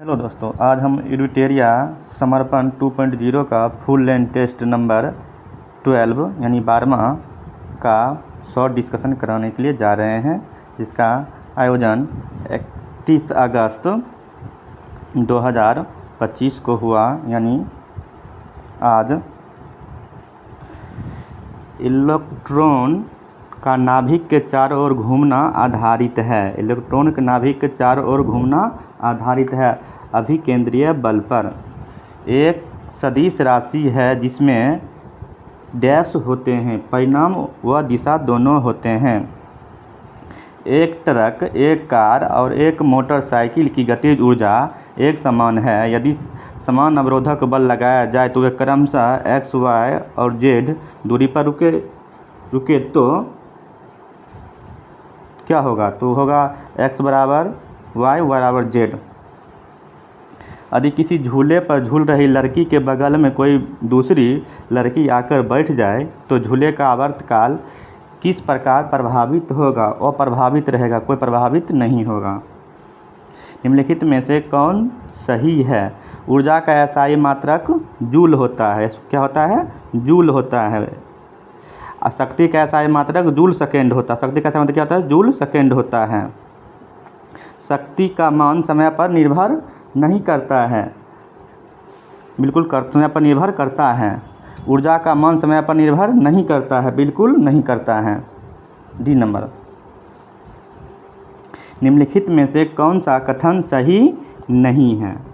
Hello दोस्तों, आज हम एडिटेरिया समर्पण 2.0 का फुल लेंथ टेस्ट नंबर 12 यानी 12वां का शॉर्ट डिस्कशन कराने के लिए जा रहे हैं, जिसका आयोजन 31 अगस्त 2025 को हुआ। यानी आज इलेक्ट्रॉन का नाभिक के चारों ओर घूमना आधारित है। इलेक्ट्रॉन के नाभिक के चारों ओर घूमना आधारित है अभिकेंद्रीय बल पर। एक सदिश राशि है जिसमें डैश होते हैं, परिमाण व दिशा दोनों होते हैं। एक ट्रक, एक कार और एक मोटरसाइकिल की गतिज ऊर्जा एक समान है। यदि समान अवरोधक बल लगाया जाए तो वे क्रमशः x, y और z दूरी पर रुके तो क्या होगा? तो होगा x बराबर y बराबर z। यदि किसी झूले पर झूल रही लड़की के बगल में कोई दूसरी लड़की आकर बैठ जाए तो झूले का आवर्तकाल किस प्रकार प्रभावित होगा? अप्रभावित रहेगा, कोई प्रभावित नहीं होगा। निम्नलिखित में से कौन सही है? ऊर्जा का SI मात्रक जूल होता है। क्या होता है? जूल होता है। शक्ति का SI मात्रक जूल सेकेंड होता है। शक्ति का SI मात्रक क्या होता है? जूल सेकेंड होता है। शक्ति का मान समय पर निर्भर नहीं करता है, बिल्कुल समय पर निर्भर करता है। ऊर्जा का मान समय पर निर्भर नहीं करता है, बिल्कुल नहीं करता है। D number. निम्नलिखित में से कौन सा कथन सही नहीं है?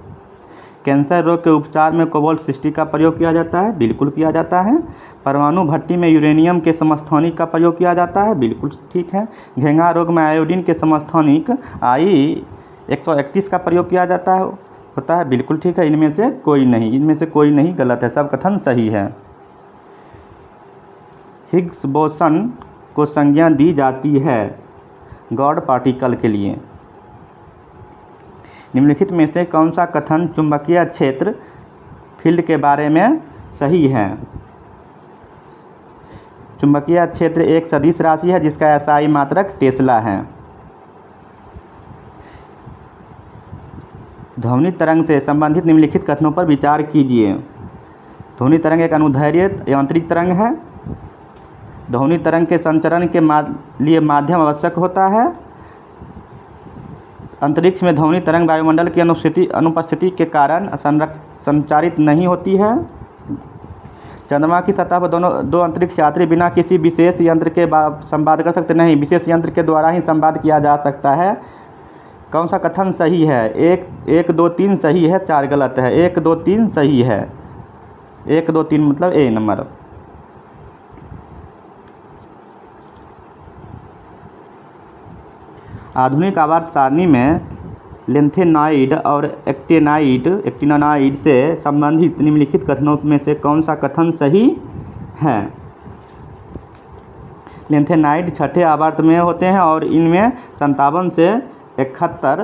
कैंसर रोग के उपचार में कोबाल्ट 60 का प्रयोग किया जाता है, बिल्कुल किया जाता है। परमाणु भट्टी में यूरेनियम के समस्थानिक का प्रयोग किया जाता है, बिल्कुल ठीक है। घेंघा रोग में आयोडीन के समस्थानिक I-131 का प्रयोग किया जाता है, होता है, बिल्कुल ठीक है। इनमें से कोई नहीं गलत है, सब कथन सही है। हिग्स बोसन को संज्ञा दी जाती है गॉड पार्टिकल के लिए। निम्नलिखित में से कौन सा कथन चुंबकीय क्षेत्र फील्ड के बारे में सही है? चुंबकीय क्षेत्र एक सदिश राशि है जिसका SI मात्रक टेस्ला है। ध्वनि तरंग से संबंधित निम्नलिखित कथनों पर विचार कीजिए। ध्वनि तरंग एक अनुदैर्घ्य यांत्रिक तरंग है। ध्वनि तरंग के संचरण के लिए माध्यम आवश्यक होता है। अंतरिक्ष में ध्वनि तरंग वायुमंडल की अनुपस्थिति के कारण संचारित नहीं होती है। चंद्रमा की सतह पर दो अंतरिक्ष यात्री बिना किसी विशेष यंत्र के संवाद कर सकते नहीं, विशेष यंत्र के द्वारा ही संवाद किया जा सकता है। कौन सा कथन सही है? 1, 2, 3 सही है, 4 गलत है। 1, 2, 3 सही है। 1, 2, 3 मतलब ए नंबर। आधुनिक आवर्त सारणी में लेंथेनाइड और एक्टिनाइड से संबंधित निम्नलिखित कथनों में से कौन सा कथन सही है? लेंथेनाइड छठे आवर्त में होते हैं और इनमें 57 से 71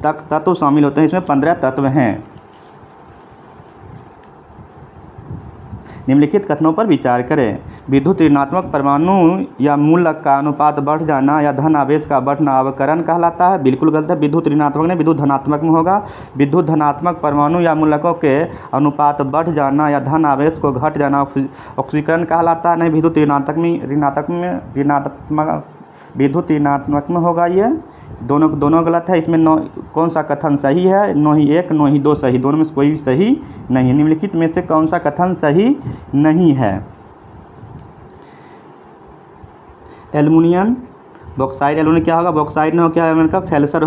तक तत्व शामिल होते हैं। इसमें 15 तत्व हैं। निम्नलिखित कथनों पर विचार करें। विद्युत ऋणात्मक परमाणु या मूलक का अनुपात बढ़ जाना या धन आवेश का बढ़ना अवकरण कहलाता है, बिल्कुल गलत है। विद्युत ऋणात्मक नहीं, विद्युत धनात्मक में होगा। विद्युत धनात्मक परमाणु या मूलकों के अनुपात बढ़ जाना या धन आवेश को घट जाना ऑक्सीकरण कहलाता है। नहीं, विद्युत ऋणात्मक में होगा। ये दोनों गलत है। इसमें कौन सा कथन सही है? नो ही 1, नो ही 2 सही, दोनों में से कोई भी सही नहीं। निम्नलिखित में से कौन सा कथन सही नहीं है? एल्युमिनियम बॉक्साइड, एल्युमिनियम क्या होगा? बॉक्साइड नहीं हो, क्या है का फेल्सर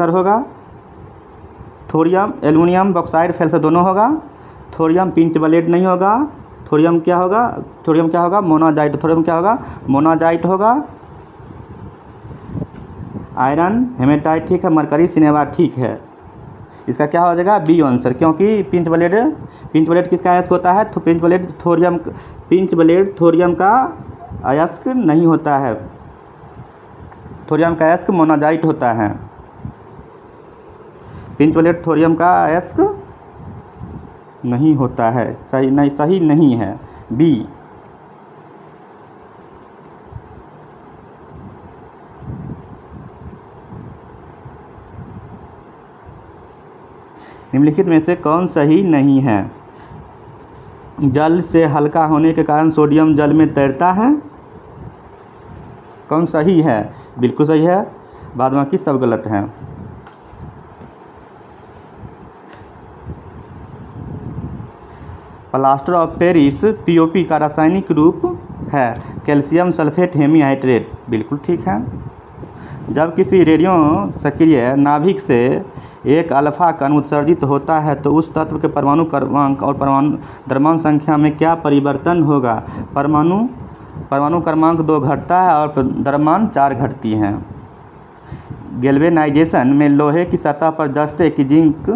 होगा। थोरियम, एल्युमिनियम बॉक्साइड फेल्सर दोनों होगा। थोरियम पिंच ब्लेड नहीं होगा। थोरियम क्या होगा? मोनाजाइट। थोरियम क्या होगा? मोनाजाइट होगा। आयरन हेमेटाइट ठीक है। मरकरी सिनेवा ठीक है। इसका क्या हो जाएगा? बी आंसर, क्योंकि पिंच ब्लेड किसका अयस्क होता है? पिंच ब्लेड थोरियम का अयस्क नहीं होता है। थोरियम का अयस्क मोनाजाइट होता है। पिंच ब्लेड थोरियम का अयस्क नहीं होता है। सही नहीं है, बी। निम्नलिखित में से कौन सही नहीं है? जल से हल्का होने के कारण सोडियम जल में तैरता है। कौन सही है? बिल्कुल सही है, बाद बाकी सब गलत हैं। प्लास्टर ऑफ पेरिस पीओपी का रासायनिक रूप है कैल्शियम सल्फेट हेमीहाइड्रेट। बिल्कुल ठीक है। जब किसी रेडियो सक्रिय नाभिक से एक अल्फा कण उत्सर्जित होता है तो उस तत्व के परमाणु क्रमांक और परमाणु द्रव्यमान संख्या में क्या परिवर्तन होगा? परमाणु क्रमांक 2 घटता है और द्रव्यमान 4 घटती हैं। गैल्वेनाइजेशन में लोहे की सतह पर जस्ते की जिंक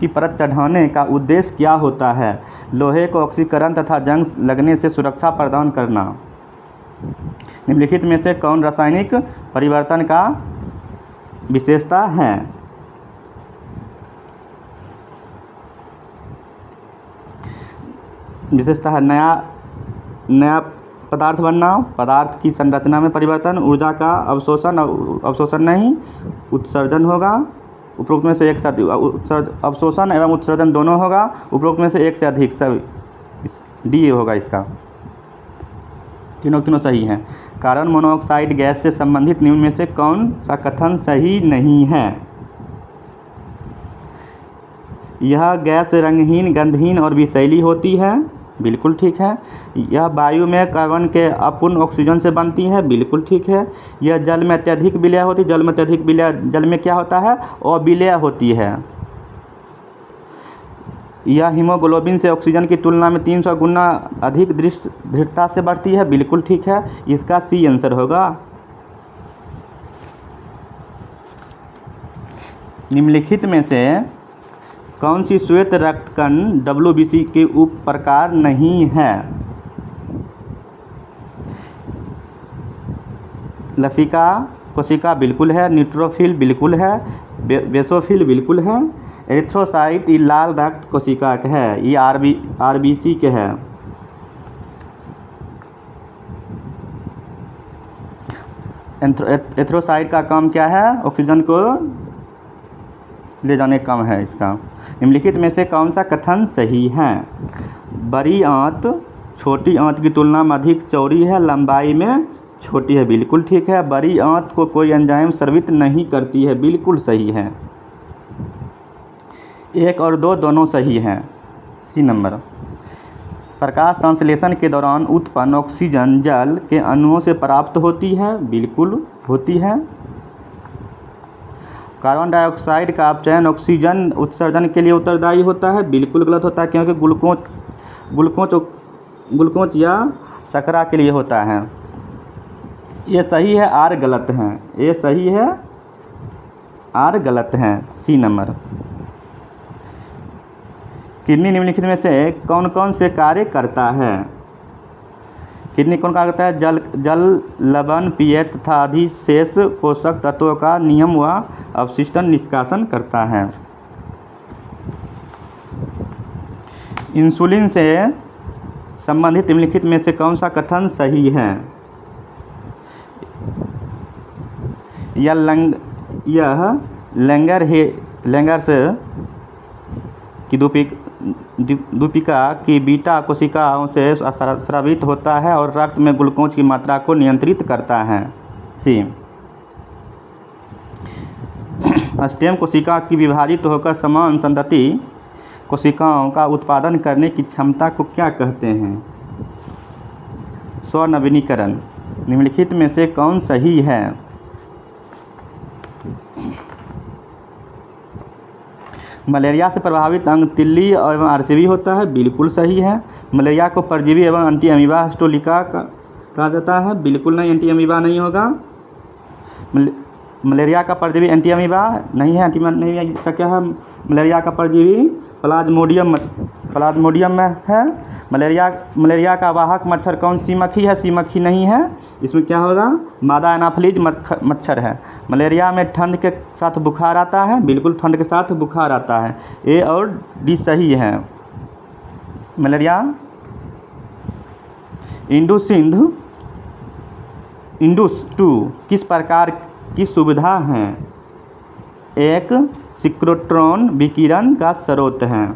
की परत चढ़ाने का उद्देश्य क्या होता है? लोहे को ऑक्सीकरण तथा जंग लगने से सुरक्षा प्रदान करना। निम्नलिखित में से कौन रासायनिक परिवर्तन का विशेषता है? विशेषता है नया पदार्थ बनना, पदार्थ की संरचना में परिवर्तन, ऊर्जा का अवशोषण नहीं, उत्सर्जन होगा। उपरोक्त में से एक साथ अवशोषण एवं उत्सर्जन दोनों होगा। उपरोक्त में से एक से अधिक, सब डी होगा इसका। तीनों सही हैं। कार्बन मोनोऑक्साइड गैस से संबंधित निम्न में से कौन सा कथन सही नहीं है? यह गैस रंगहीन, गंधहीन और विषैली होती है। बिल्कुल ठीक है। यह वायु में कार्बन के अपूर्ण ऑक्सीजन से बनती है। बिल्कुल ठीक है। यह जल में अत्यधिक विलय होती है। जल में अत्यधिक विलय, जल में क्या होता है? अविलय होती है। यह हीमोग्लोबिन से ऑक्सीजन की तुलना में 300 गुना अधिक दृढ़ता से बढ़ती है। बिल्कुल ठीक है। इसका सी आंसर होगा। निम्नलिखित में से कौन सी श्वेत रक्तकण WBC के उप प्रकार नहीं है? लसिका कोशिका बिल्कुल है, न्यूट्रोफिल बिल्कुल है, बेसोफिल बिल्कुल है, एरिथ्रोसाइट ये लाल रक्त कोशिका के है, ये RBC के है। एरिथ्रोसाइट का काम क्या है? ऑक्सीजन को ले जाने का काम है इसका। निम्नलिखित में से कौन सा कथन सही है? बड़ी आंत छोटी आंत की तुलना में अधिक चौड़ी है, लंबाई में छोटी है। बिल्कुल ठीक है। बड़ी आंत को कोई एंजाइम स्रावित नहीं करती है। बिल्कुल सही है। 1 और 2 दोनों सही हैं। सी नंबर। प्रकाश संश्लेषण के दौरान उत्पन्न ऑक्सीजन जल के अणुओं से प्राप्त होती है। बिल्कुल होती है। कार्बन डाइऑक्साइड का अपचयन ऑक्सीजन उत्सर्जन के लिए उत्तरदायी होता है। बिल्कुल गलत होता है, क्योंकि ग्लूकोज या शर्करा के लिए होता है। ये सही है, आर गलत है। ये सही है, आर गलत है। सी नंबर। किडनी निम्नलिखित में से कौन कौन से कार्य करता है? किडनी कौन कार्य करता है? जल लवण पीएच तथा अधिशेष पोषक तत्वों का नियम व अवशिष्टन निष्कासन करता है। इंसुलिन से संबंधित निम्नलिखित में से कौन सा कथन सही है? यह लैंगर्स की दूपिका की बीटा कोशिकाओं से स्रावित होता है और रक्त में ग्लूकोज की मात्रा को नियंत्रित करता है। सी। स्टेम कोशिका की विभाजित होकर समान संतति कोशिकाओं का उत्पादन करने की क्षमता को क्या कहते हैं? स्वनवीनीकरण। निम्नलिखित में से कौन सही है? मलेरिया से प्रभावित अंग तिल्ली एवं RCB होता है। बिल्कुल सही है। मलेरिया को परजीवी एवं एंटी अमीबा हिस्टोलिका कहा जाता है। बिल्कुल नहीं, एंटी अमीबा नहीं होगा। मलेरिया का परजीवी एंटी अमीबा नहीं है। नहीं है, इसका क्या है? मलेरिया का परजीवी प्लाज्मोडियम में है। मलेरिया का वाहक मच्छर कौन सी मक्खी है? सी मक्खी नहीं है। इसमें क्या होगा? मादा एनाफिलीज मच्छर है। मलेरिया में ठंड के साथ बुखार आता है। बिल्कुल ठंड के साथ बुखार आता है। ए और डी सही है। मलेरिया इंडस 2 किस प्रकार की सुविधा है? 1 सिक्रोट्रॉन विकिरण का स्रोत हैं।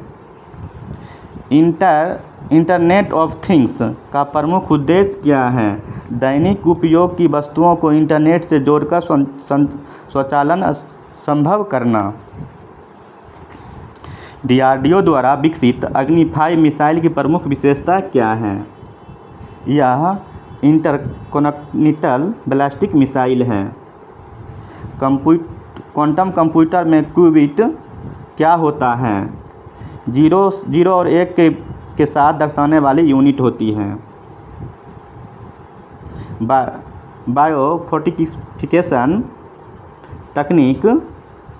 इंटरनेट ऑफ थिंग्स का प्रमुख उद्देश्य क्या है? दैनिक उपयोग की वस्तुओं को इंटरनेट से जोड़कर स्वचालन संभव करना। DRDO द्वारा विकसित अग्नि 5 मिसाइल की प्रमुख विशेषता क्या है? यह इंटरकॉन्टिनेंटल बैलिस्टिक मिसाइल है। क्वांटम कंप्यूटर में क्यूबिट क्या होता है? 0 और 1 के साथ दर्शाने वाली यूनिट होती हैं। बायोफोर्टिफिकेशन तकनीक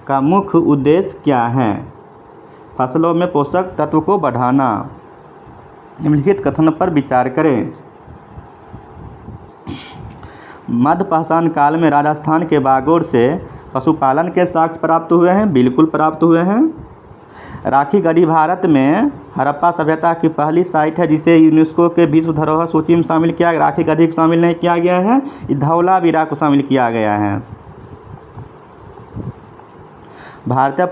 का मुख्य उद्देश्य क्या है? फसलों में पोषक तत्व को बढ़ाना। निम्नलिखित कथन पर विचार करें। मध्यपाषाण काल में राजस्थान के बागोर से पशुपालन के साक्ष्य प्राप्त हुए हैं। बिल्कुल प्राप्त हुए हैं। राखी गढ़ी भारत में हड़प्पा सभ्यता की पहली साइट है जिसे यूनेस्को के विश्व धरोहर सूची में शामिल किया गया। राखी गढ़ी को शामिल नहीं किया गया है, धौलावीरा को शामिल किया गया है। भारतीय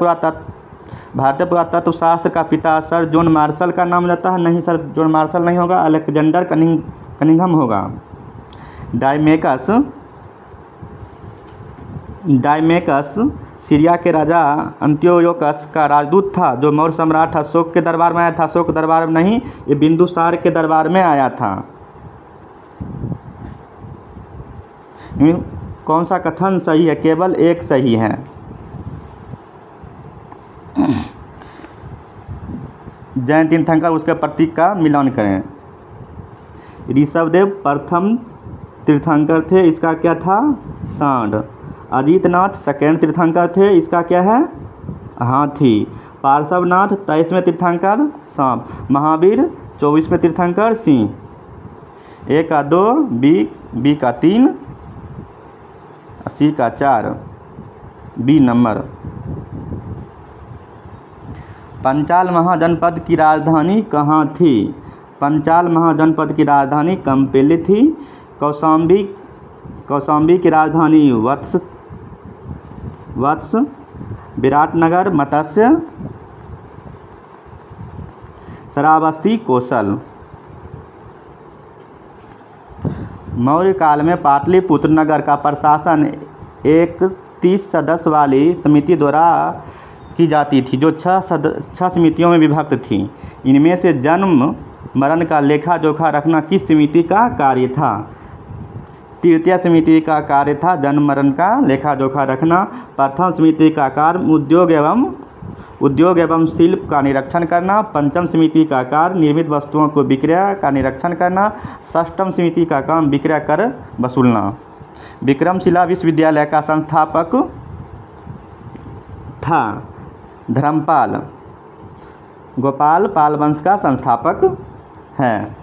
पुरातत्व शास्त्र का पिता सर जॉन मार्शल का नाम जाता है। नहीं सर, जॉन मार्शल नहीं होगा, अलेक्जेंडर कनिंघम होगा। डायमेकस सीरिया के राजा अंत्योकस का राजदूत था जो मौर्य सम्राट अशोक के दरबार में आया था। अशोक के दरबार में नहीं, ये बिंदुसार के दरबार में आया था। कौन सा कथन सही है? केवल एक सही है। जैन तीर्थंकर उसके प्रतीक का मिलान करें। ऋषभदेव प्रथम तीर्थंकर थे, इसका क्या था? सांड। अजीतनाथ सेकेंड तीर्थंकर थे, इसका क्या है? हाथी। पार्श्वनाथ 23वें तीर्थंकर, सांप। महावीर 24वें तीर्थंकर, सिंह। ए का 2, बी का 3, सी का 4, बी नंबर। पंचाल महाजनपद की राजधानी कहाँ थी? पंचाल महाजनपद की राजधानी कंपिली थी। कौशाम्बी की राजधानी वत्स। विराटनगर मत्स्य। श्रावस्ती कोसल। मौर्य काल में पाटलिपुत्र नगर का प्रशासन एक 30 सदस्य वाली समिति द्वारा की जाती थी जो 6 समितियों में विभक्त थी। इनमें से जन्म मरण का लेखा जोखा रखना किस समिति का कार्य था? तृतीय समिति का कार्य था जन्म मरण का लेखा जोखा रखना। प्रथम समिति का कार्य उद्योग एवं शिल्प का निरीक्षण करना। पंचम समिति का कार्य निर्मित वस्तुओं को विक्रय का निरीक्षण करना। षष्ठम समिति का काम विक्रय कर वसूलना। विक्रमशिला विश्वविद्यालय का संस्थापक था धर्मपाल। गोपाल पाल वंश का संस्थापक है।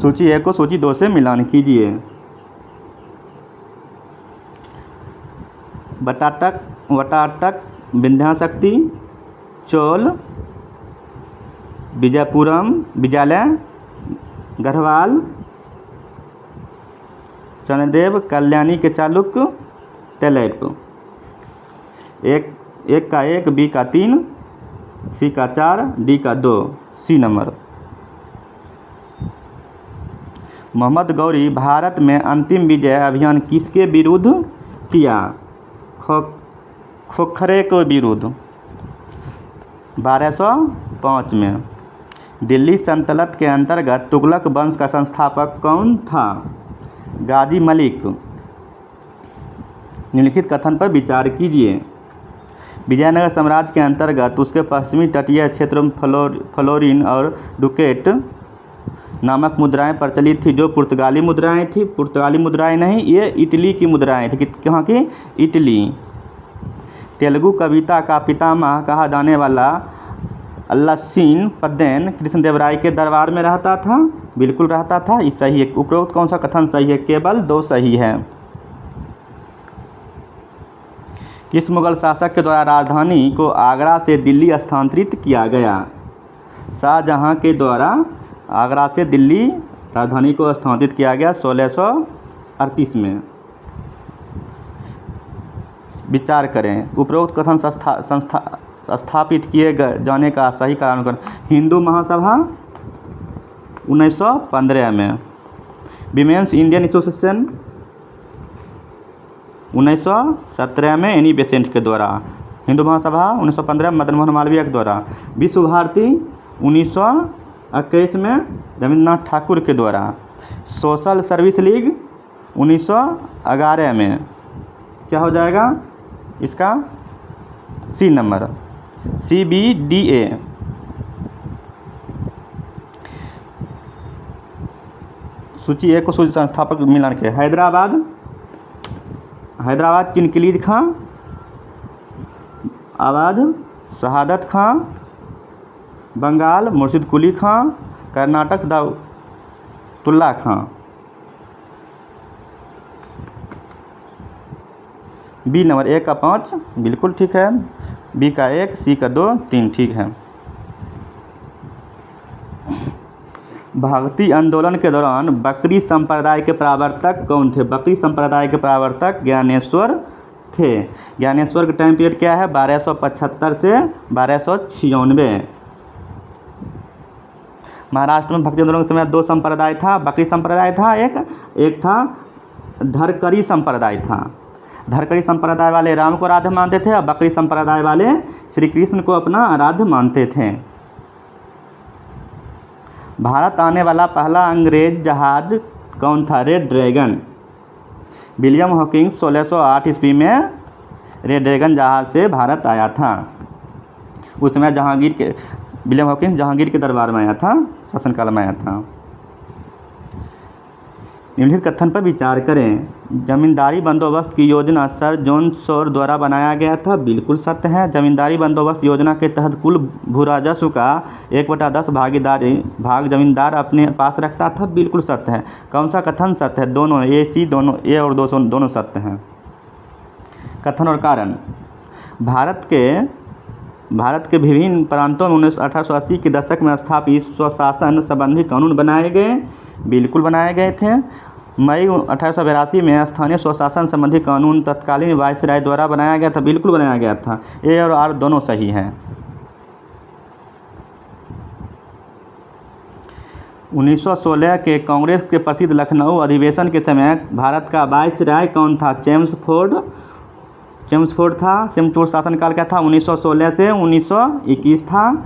सूची 1 को सूची 2 से मिलान कीजिए। वटाटक विंध्याशक्ति, चोल, विजयपुरम विजयालय, गढ़वाल, चंद्रदेव, कल्याणी के चालुक्य, तेलैप। एक का 1, बी का 3, सी का 4, डी का 2, सी नंबर। मोहम्मद गौरी भारत में अंतिम विजय अभियान किसके विरुद्ध किया? खोखरे के विरुद्ध 1205 में। दिल्ली सल्तनत के अंतर्गत तुगलक वंश का संस्थापक कौन था? गाजी मलिक। निम्नलिखित कथन पर विचार कीजिए। विजयनगर साम्राज्य के अंतर्गत उसके पश्चिमी तटीय क्षेत्रों में फ्लोरिन और डुकेट नामक मुद्राएं प्रचलित थी जो पुर्तगाली मुद्राएं थी। पुर्तगाली मुद्राएं नहीं, ये इटली की मुद्राएं थी। कहाँ की? इटली। तेलुगु कविता का पितामह कहा जाने वाला अल्लासीन पद्देन कृष्णदेवराय के दरबार में रहता था। बिल्कुल रहता था, ये सही है। उपरोक्त कौन सा कथन सही है? केवल 2 सही है। किस मुगल शासक के द्वारा राजधानी को आगरा से दिल्ली स्थानांतरित किया गया? शाहजहां के द्वारा आगरा से दिल्ली राजधानी को स्थानांतरित किया गया 1638 में। विचार करें। उपरोक्त कथन स्थापित किए जाने का सही कारण करें। हिंदू महासभा 1915 में, विमेंस इंडियन एसोसिएशन 1917 में एनी बेसेंट के द्वारा, हिंदू महासभा 1915 में मदन मोहन मालवीय के द्वारा, विश्व भारती 1921 में रविन्द्रनाथ ठाकुर के द्वारा, सोशल सर्विस लीग 1911 में। क्या हो जाएगा इसका सी नंबर, CBDA। सूची 1 को सूची संस्थापक मिलान के, हैदराबाद किनकिलीद खां, अवध शहादत खां, बंगाल मुर्शिद कुली खां, कर्नाटक सदाउल्ला खां। बी नंबर 1 का 5 बिल्कुल ठीक है, बी का 1, सी का 2, 3 ठीक है। भक्ति आंदोलन के दौरान बकरी संप्रदाय के प्रवर्तक कौन थे? बकरी संप्रदाय के प्रवर्तक ज्ञानेश्वर थे। ज्ञानेश्वर का टाइम पीरियड क्या है? 1275 से 1296। महाराष्ट्र में भक्ति आंदोलन के समय 2 संप्रदाय था, बकरी संप्रदाय था एक था धरकरी संप्रदाय था। धरकरी संप्रदाय वाले राम को आराध्य मानते थे और बकरी संप्रदाय वाले श्री कृष्ण को अपना आराध्य मानते थे। भारत आने वाला पहला अंग्रेज जहाज कौन था? Red dragon. विलियम हॉकिंस 1608 ईस्वी में रेड ड्रैगन जहाज से भारत आया था। उस समय विलियम हॉकिंस जहांगीर के दरबार में आया था, शासनकाल में आया था। निम्नलिखित कथन पर विचार करें। जमींदारी बंदोबस्त की योजना सर जॉन शोर द्वारा बनाया गया था। बिल्कुल सत्य है। जमींदारी बंदोबस्त योजना के तहत कुल भू राजस्व का 1/10 भाग जमींदार अपने पास रखता था। बिल्कुल सत्य है। कौन सा कथन सत्य है? दोनों, ए सी दोनों, ए और दोनों सत्य हैं। कथन और कारण। भारत के विभिन्न प्रांतों में 1880 के दशक में स्थापित स्वशासन संबंधी कानून बनाए गए। बिल्कुल बनाए गए थे। मई 1882 में स्थानीय स्वशासन संबंधी कानून तत्कालीन वायसराय द्वारा बनाया गया था। बिल्कुल बनाया गया था। ए और आर दोनों सही हैं। 1916 के कांग्रेस के प्रसिद्ध लखनऊ अधिवेशन के समय भारत का वायसराय कौन था? चेम्सफोर्ड था। चेम्सफोर्ड शासनकाल क्या था? 1916 से 1921 था।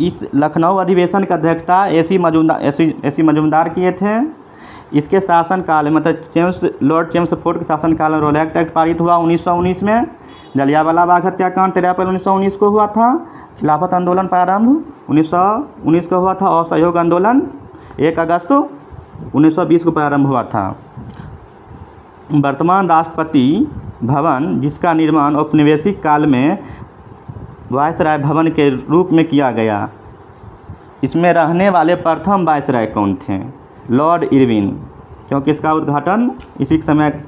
इस लखनऊ अधिवेशन का अध्यक्षता एसी मजूमदार किए थे। इसके शासनकाल में मतलब लॉर्ड चेम्सफोर्ड के शासनकाल में रोलैक्ट एक्ट पारित हुआ 1919 में। जलियांवाला बाग हत्याकांड 13 अप्रैल 1919 को हुआ था। खिलाफत आंदोलन प्रारंभ 1919 को हुआ था। असहयोग आंदोलन 1 अगस्त 1920 को प्रारंभ हुआ था। वर्तमान राष्ट्रपति भवन, जिसका निर्माण औपनिवेशिक काल में वायसराय भवन के रूप में किया गया, इसमें रहने वाले प्रथम वायसराय कौन थे? लॉर्ड इरविन, क्योंकि इसका उद्घाटन इसी समय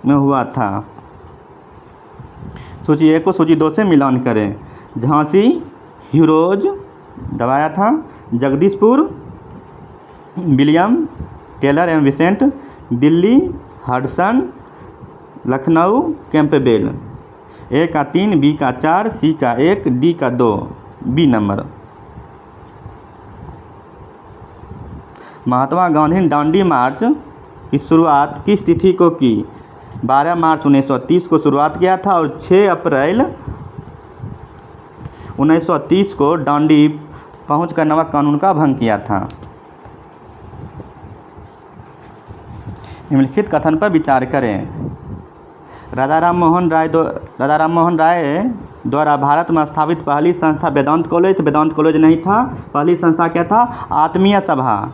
में हुआ था। सूची 1 को सूची 2 से मिलान करें। झांसी हीरोज दबाया था। जगदीशपुर विलियम टेलर एवं Vincent, Delhi Hudson, Lucknow Campbell. A का 3, बी का 4, सी का 1, डी का 2, बी नंबर। महात्मा गांधी ने दांडी मार्च की शुरुआत किस तिथि को की? 12 मार्च 1930 को शुरुआत किया था और 6 अप्रैल 1930 को दांडी पहुंचकर नमक कानून का भंग किया था। निम्नलिखित कथन पर विचार करें। राजा राम मोहन राय द्वारा भारत में स्थापित पहली संस्था वेदांत कॉलेज नहीं था। पहली संस्था क्या था? आत्मीय सभा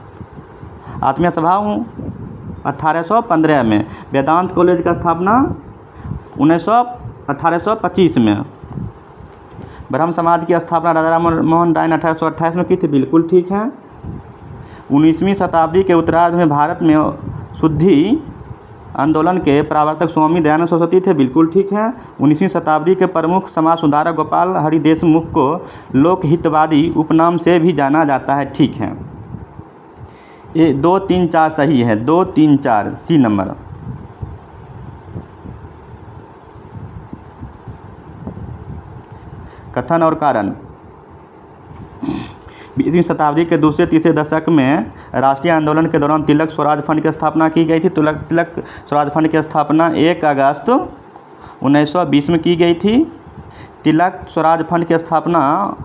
1815 में। वेदांत कॉलेज का स्थापना 1825 में। ब्रह्म समाज की स्थापना राजा राम मोहन राय ने 1828 में की थी। बिल्कुल ठीक है। 19वीं शताब्दी के उत्तरार्ध में भारत में शुद्धि आंदोलन के प्रवर्तक स्वामी दयानंद सरस्वती थे। बिल्कुल ठीक है। 19वीं शताब्दी के प्रमुख समाज सुधारक गोपाल हरि देशमुख को लोकहितवादी उपनाम से भी जाना जाता है। ठीक है। ये 2, 3, 4 सही है। 2, 3, 4 सी नंबर। कथन और कारण। 20वीं शताब्दी के दूसरे तीसरे दशक में राष्ट्रीय आंदोलन के दौरान तिलक स्वराज फंड की स्थापना की गई थी। तिलक स्वराज फंड की स्थापना 1 अगस्त 1920 में की गई थी। तिलक स्वराज फंड की स्थापना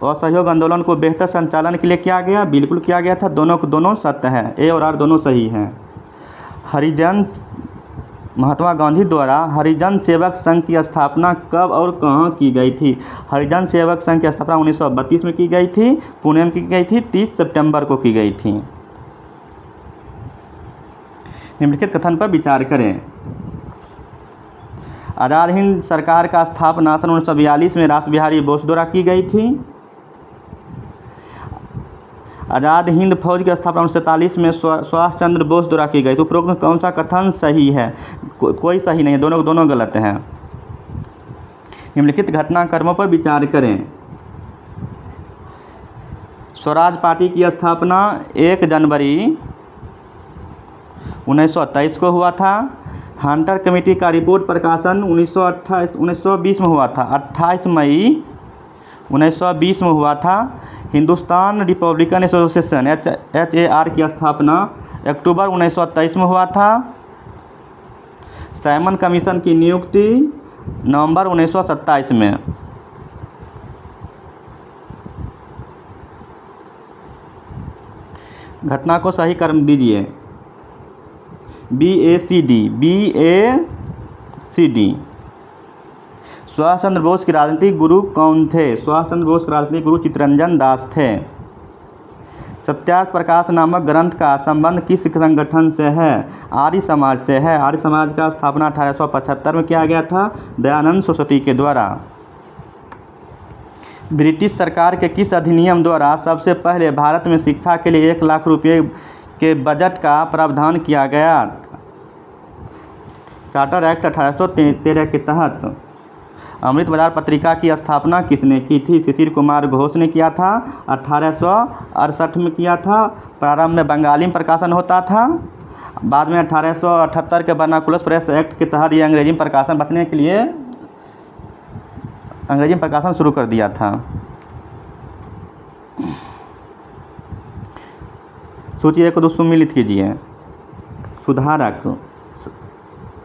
असहयोग आंदोलन को बेहतर संचालन के लिए किया गया, बिल्कुल किया गया था। दोनों सत्य है, ए और आर दोनों सही हैं। हरिजन महात्मा गांधी द्वारा हरिजन सेवक संघ की स्थापना कब और कहाँ की गई थी? हरिजन सेवक संघ की स्थापना 1932 में की गई थी, पुणे में की गई थी, 30 सितंबर को की गई थी। निम्नलिखित कथन पर विचार करें। आज़ाद हिंद सरकार का स्थापना सन 1942 में रास बिहारी बोस द्वारा की गई थी। आज़ाद हिंद फौज की स्थापना 1943 में सुभाष चंद्र बोस द्वारा की गई। तो उपरोक्त में कौन सा कथन सही है? कोई सही नहीं है, दोनों गलत हैं। निम्नलिखित घटनाक्रमों पर विचार करें। स्वराज पार्टी की स्थापना 1 जनवरी 1923 को हुआ था। हंटर कमेटी का रिपोर्ट प्रकाशन 1920 में हुआ था। 28 मई 1920 में हुआ था। हिंदुस्तान रिपब्लिकन एसोसिएशन HAR की स्थापना अक्टूबर 1923 में हुआ था। साइमन कमीशन की नियुक्ति नवंबर 1927 में। घटना को सही क्रम दीजिए। BACD सुभाष चंद्र बोस के राजनीतिक गुरु कौन थे? सुभाष चंद्र बोस के राजनीतिक गुरु चित्तरंजन दास थे। सत्यार्थ प्रकाश नामक ग्रंथ का संबंध किस संगठन से है? आर्य समाज से है। आर्य समाज का स्थापना 1875 में किया गया था दयानंद सरस्वती के द्वारा। ब्रिटिश सरकार के किस अधिनियम द्वारा सबसे पहले भारत में शिक्षा के लिए 1 लाख रुपये के बजट का प्रावधान किया गया? चार्टर एक्ट 1813 के तहत। अमृत बाजार पत्रिका की स्थापना किसने की थी? शिशिर कुमार घोष ने किया था। 1868 में किया था। प्रारंभ में बंगाली में प्रकाशन होता था, बाद में 1878 के वर्नाकुलर प्रेस एक्ट के तहत ये अंग्रेजी में प्रकाशन बचने के लिए अंग्रेजी में प्रकाशन शुरू कर दिया था। सूची 1 को 2 सम्मिलित कीजिए। सुधारक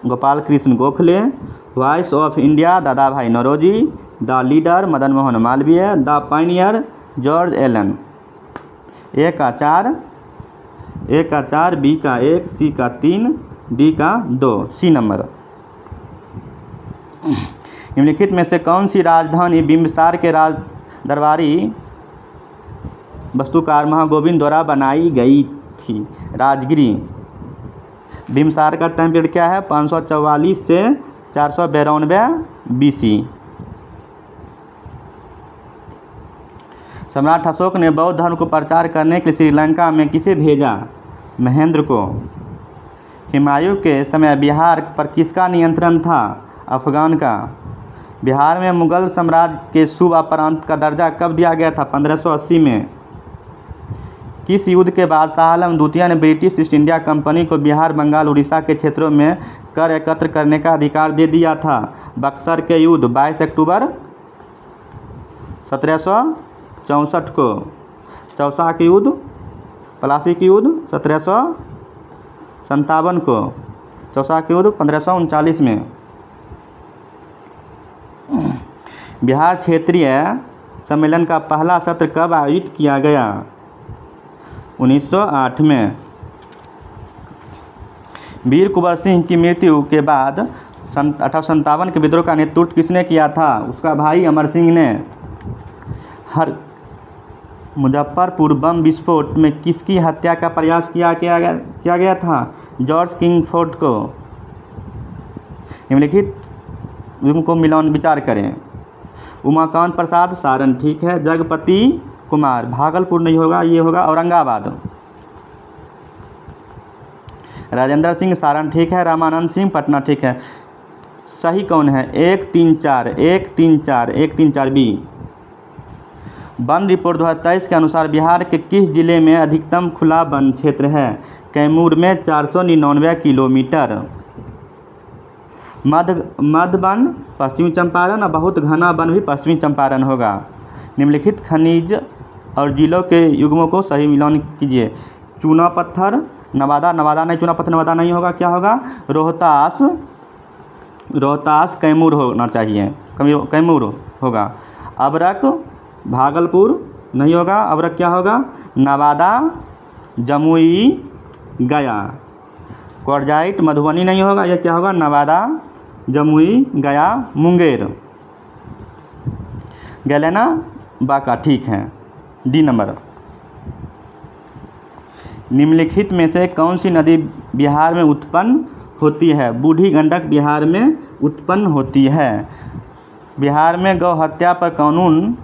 Gopal Krishna Gokhale, voice of India Dada Bhai Naoroji, the leader Madan Mohan Malaviya, the pioneer George Allen. A का 4, B का 1, C का 3, D का 2। C number. निम्नलिखित में से कौन सी राजधानी बिंबिसार के राज दरबारी वास्तुकार महागोविंद द्वारा बनाई गई थी? राजगिरी। बिंबिसार का टाइम पीरियड क्या है? 544 से 492 BC। सम्राट अशोक ने बौद्ध धर्म को प्रचार करने के लिए श्रीलंका में किसे भेजा? महेंद्र को। हुमायूं के समय बिहार पर किसका नियंत्रण था? अफगान का। बिहार में मुगल साम्राज्य के सूबा प्रांत का दर्जा कब दिया गया था? 1580 में। किस युद्ध के बाद शाह आलम द्वितीय ने ब्रिटिश ईस्ट इंडिया कंपनी को बिहार, बंगाल, उड़ीसा के क्षेत्रों में कर एकत्र करने का अधिकार दे दिया था? बक्सर के युद्ध 22 अक्टूबर 1764 को। चौसा के युद्ध, प्लासी के युद्ध 1757 को। चौसा के युद्ध 1539 में। बिहार क्षेत्रीय सम्मेलन का पहला सत्र कब आयोजित किया गया? 1908 में। वीर कुंवर सिंह की मृत्यु के बाद 1857 के विद्रोह का नेतृत्व किसने किया था? उसका भाई अमर सिंह ने। मुजफ्फरपुर बम विस्फोट में किसकी हत्या का प्रयास किया गया था? जॉर्ज किंगफोर्ड को। निम्नलिखित को मिलान विचार करें। उमाकांत प्रसाद सारण ठीक है। जगपति कुमार भागलपुर नहीं होगा, ये होगा औरंगाबाद। राजेंद्र सिंह सारण ठीक है। रामानंद सिंह पटना ठीक है। सही कौन है? 134 B। वन रिपोर्ट 2023 के अनुसार बिहार के किस जिले में अधिकतम खुला वन क्षेत्र है? कैमूर में 499 किलोमीटर। मध्य वन पश्चिमी चंपारण और बहुत घना वन भी पश्चिमी चंपारण होगा। निम्नलिखित खनिज और जिलों के युग्मों को सही मिलान कीजिए। चूना पत्थर नवादा नहीं, चूना पत्थर नवादा नहीं होगा, क्या होगा? रोहतास कैमूर होना चाहिए, कैमूर होगा। अबरक भागलपुर नहीं होगा, अबरक क्या होगा? नवादा, जमुई, गया। क्वार्जाइट मधुबनी नहीं होगा, यह क्या होगा? नवादा, जमुई, गया, मुंगेर। गैलेना बांका, ठीक है, डी नंबर। निम्नलिखित में से कौन सी नदी बिहार में उत्पन्न होती है? बूढ़ी गंडक बिहार में उत्पन्न होती है। बिहार में गौ हत्या पर कानून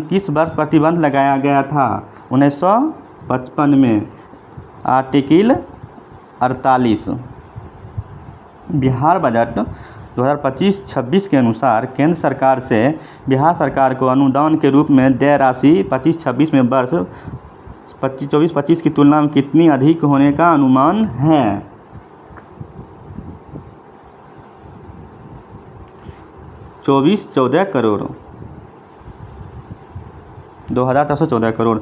किस वर्ष प्रतिबंध लगाया गया था? 1955 में, आर्टिकल 48। बिहार बजट 2025-26 के अनुसार केंद्र सरकार से बिहार सरकार को अनुदान के रूप में देय राशि 25-26 में वर्ष 24-25 की तुलना में कितनी अधिक होने का अनुमान है? 2414 करोड़, 2414 करोड़।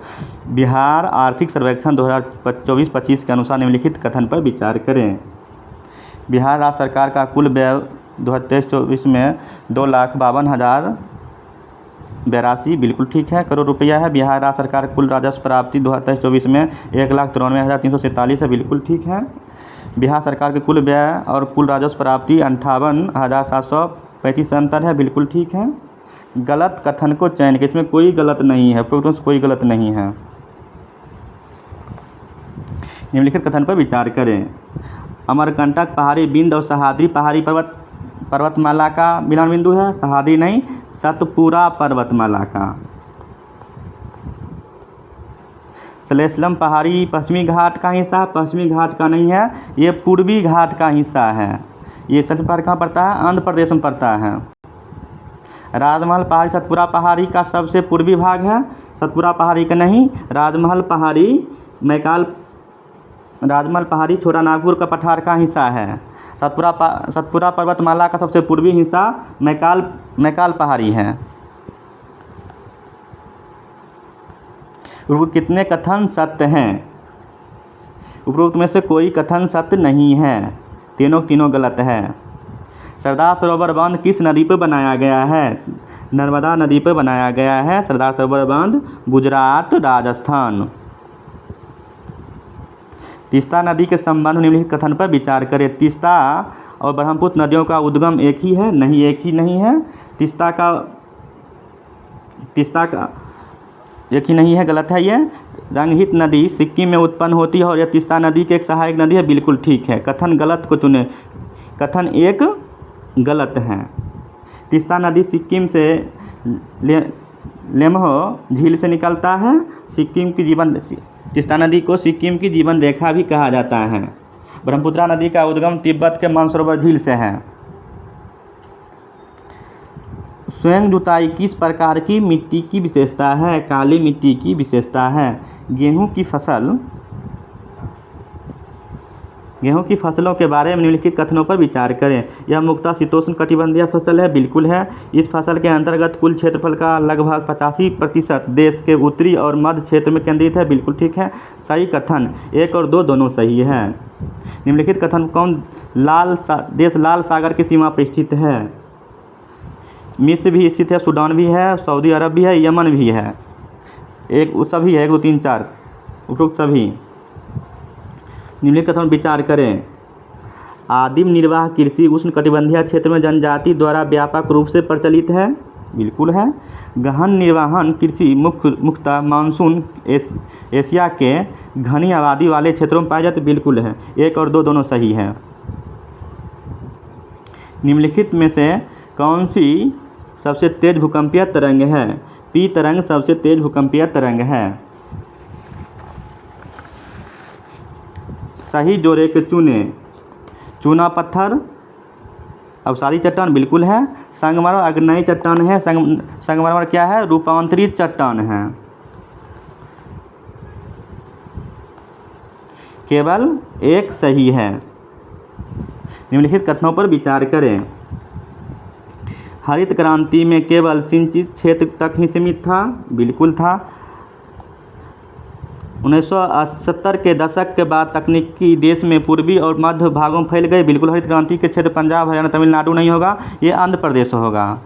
बिहार आर्थिक सर्वेक्षण 2024-25 के अनुसार निम्नलिखित कथन पर विचार करें। बिहार राज्य सरकार का कुल व्यय 2023-24 में 2,52,082 बिल्कुल ठीक है करोड़ रुपया है। बिहार राज्य सरकार कुल राजस्व प्राप्ति 2023-24 में 1,93,347 है, बिल्कुल ठीक है। बिहार सरकार के कुल व्यय और कुल राजस्व प्राप्ति 58,735 से अंतर है, बिल्कुल ठीक है। गलत कथन को चयन करें, इसमें कोई गलत नहीं है, प्रोटोन्स कोई गलत नहीं है। निम्नलिखित कथन पर विचार करें। अमरकंटक पहाड़ी विंध्य और सह्याद्री पहाड़ी पर्वतमाला का मिलन बिंदु है। सह्याद्री नहीं, सतपुरा पर्वतमाला का। सलेस्लम पहाड़ी पश्चिमी घाट का हिस्सा, पश्चिमी घाट का नहीं है, ये पूर्वी घाट का हिस्सा है। ये सलेस्लम पहाड़ कहाँ पड़ता है? आंध्र प्रदेश में पड़ता है। राजमहल पहाड़ी सतपुरा पहाड़ी का सबसे पूर्वी भाग है, सतपुरा पहाड़ी का नहीं। राजमहल पहाड़ी छोटानागपुर का पठार का हिस्सा है। सतपुरा पर्वतमाला का सबसे पूर्वी हिस्सा मैकाल पहाड़ी है। उपरोक्त कितने कथन सत्य हैं? उपरोक्त में से कोई कथन सत्य नहीं है, तीनों गलत है। सरदार सरोवर बांध किस नदी पर बनाया गया है? नर्मदा नदी पर बनाया गया है सरदार सरोवर बांध, गुजरात, राजस्थान। तीस्ता नदी के संबंध में निम्नलिखित कथन पर विचार करें। तीस्ता और ब्रह्मपुत्र नदियों का उद्गम एक ही है? नहीं, एक ही नहीं है। तीस्ता का एक ही नहीं है, गलत है ये। रंगहित नदी सिक्किम में उत्पन्न होती है और यह तीस्ता नदी की एक सहायक नदी है, बिल्कुल ठीक है। कथन गलत को चुने, कथन एक गलत है। तीस्ता नदी सिक्किम से लेम्हो झील से निकलता है। तीस्ता नदी को सिक्किम की जीवन रेखा भी कहा जाता है। ब्रह्मपुत्रा नदी का उद्गम तिब्बत के मानसरोवर झील से है। स्वयं जुताई किस प्रकार की मिट्टी की विशेषता है? काली मिट्टी की विशेषता है। गेहूं की फसलों के बारे में निम्नलिखित कथनों पर विचार करें। यह मुख्यतः शीतोष्ण कटिबंधीय फसल है, बिल्कुल है। इस फसल के अंतर्गत कुल क्षेत्रफल का लगभग 85% देश के उत्तरी और मध्य क्षेत्र में केंद्रित है, बिल्कुल ठीक है। सही कथन 1 और 2 दोनों सही है। निम्नलिखित कथन कौन देश लाल सागर की सीमा पर स्थित है? मिस्र भी स्थित है, सूडान भी है, सऊदी अरब भी है, यमन भी है। सभी है 1 2 3 4 उपरोक्त सभी। निम्नलिखित कथन विचार करें। आदिम निर्वाह कृषि उष्ण कटिबंधीय क्षेत्र में जनजाति द्वारा व्यापक रूप से प्रचलित है, बिल्कुल है। गहन निर्वहन कृषि मुख्यतः मानसून एशिया के घनी आबादी वाले क्षेत्रों में पाए जाते, बिल्कुल है। 1 और 2 दोनों सही है। निम्नलिखित में से कौन सी सबसे तेज भूकंपीय तरंग है? पी तरंग सबसे तेज भूकंपीय तरंग है। सही जोड़े के चुने। चूना पत्थर, अवसादी चट्टान, बिल्कुल है। संगमरमर आग्नेय चट्टान है। संगमरमर क्या है? रूपांतरित चट्टान है। केवल 1 सही है। निम्नलिखित कथनों पर विचार करें। हरित क्रांति में केवल सिंचित क्षेत्र तक ही सीमित था, बिल्कुल था। 1970 के दशक के बाद तकनीकी देश में पूर्वी और मध्य भागों में फैल गई, बिल्कुल हरित क्रांति के क्षेत्र पंजाब, हरियाणा, तमिलनाडु नहीं होगा, ये आंध्र प्रदेश होगा।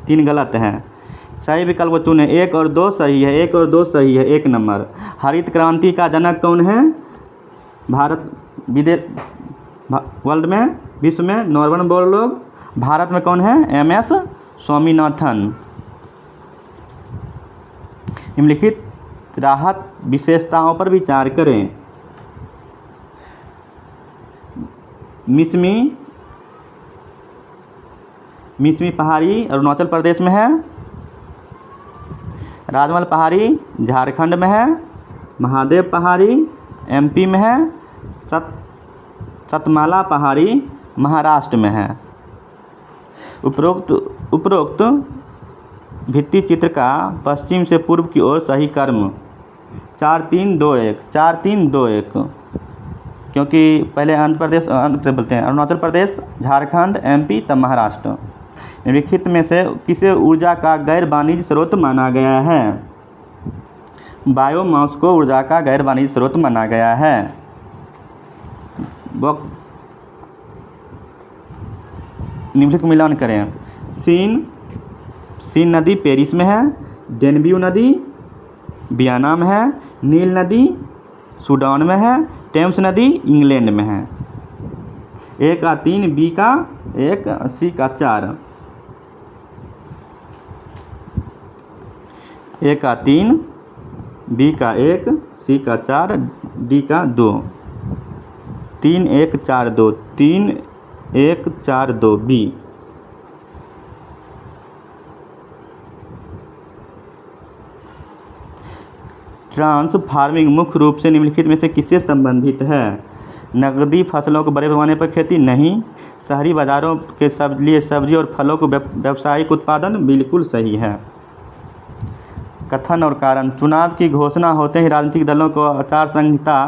3 गलत हैं, सही विकल्प को चुने। 1 और 2 सही है, 1 और 2 सही है, 1 नंबर। हरित क्रांति का जनक कौन है? भारत वर्ल्ड में, विश्व में नॉर्मन बोरलॉग, भारत में कौन है? MS स्वामीनाथन। निम्नलिखित राहत विशेषताओं पर विचार करें। मिसमी पहाड़ी अरुणाचल प्रदेश में है, राजमल पहाड़ी झारखंड में है, महादेव पहाड़ी MP में है, सतमाला पहाड़ी महाराष्ट्र में है। उपरोक्त भित्ति चित्र का पश्चिम से पूर्व की ओर सही क्रम 4 3 2 1, 4 3 2 1, क्योंकि पहले अरुणाचल प्रदेश, झारखंड, MP, तब महाराष्ट्र। निम्नलिखित में से किसे ऊर्जा का गैर वाणिज्यिक स्रोत माना गया है? बायोमास को ऊर्जा का गैर वाणिज्यिक स्रोत माना गया है। निम्नलिखित को मिलान करें। सीन नदी पेरिस में है, डेनब्यू नदी वियना में है, नील नदी सूडान में है, टेम्स नदी इंग्लैंड में है। A का 3, B का 1, C का 4। A का 3, B का 1, C का 4, D का 2। 3 1 4 2, 3 1 4 2, B। ट्रांस फार्मिंग मुख्य रूप से निम्नलिखित में से किससे संबंधित है? नकदी फसलों को बड़े पैमाने पर खेती नहीं, शहरी बाजारों के लिए सब्जी और फलों को व्यावसायिक उत्पादन, बिल्कुल सही है। कथन और कारण। चुनाव की घोषणा होते ही राजनीतिक दलों को आचार संहिता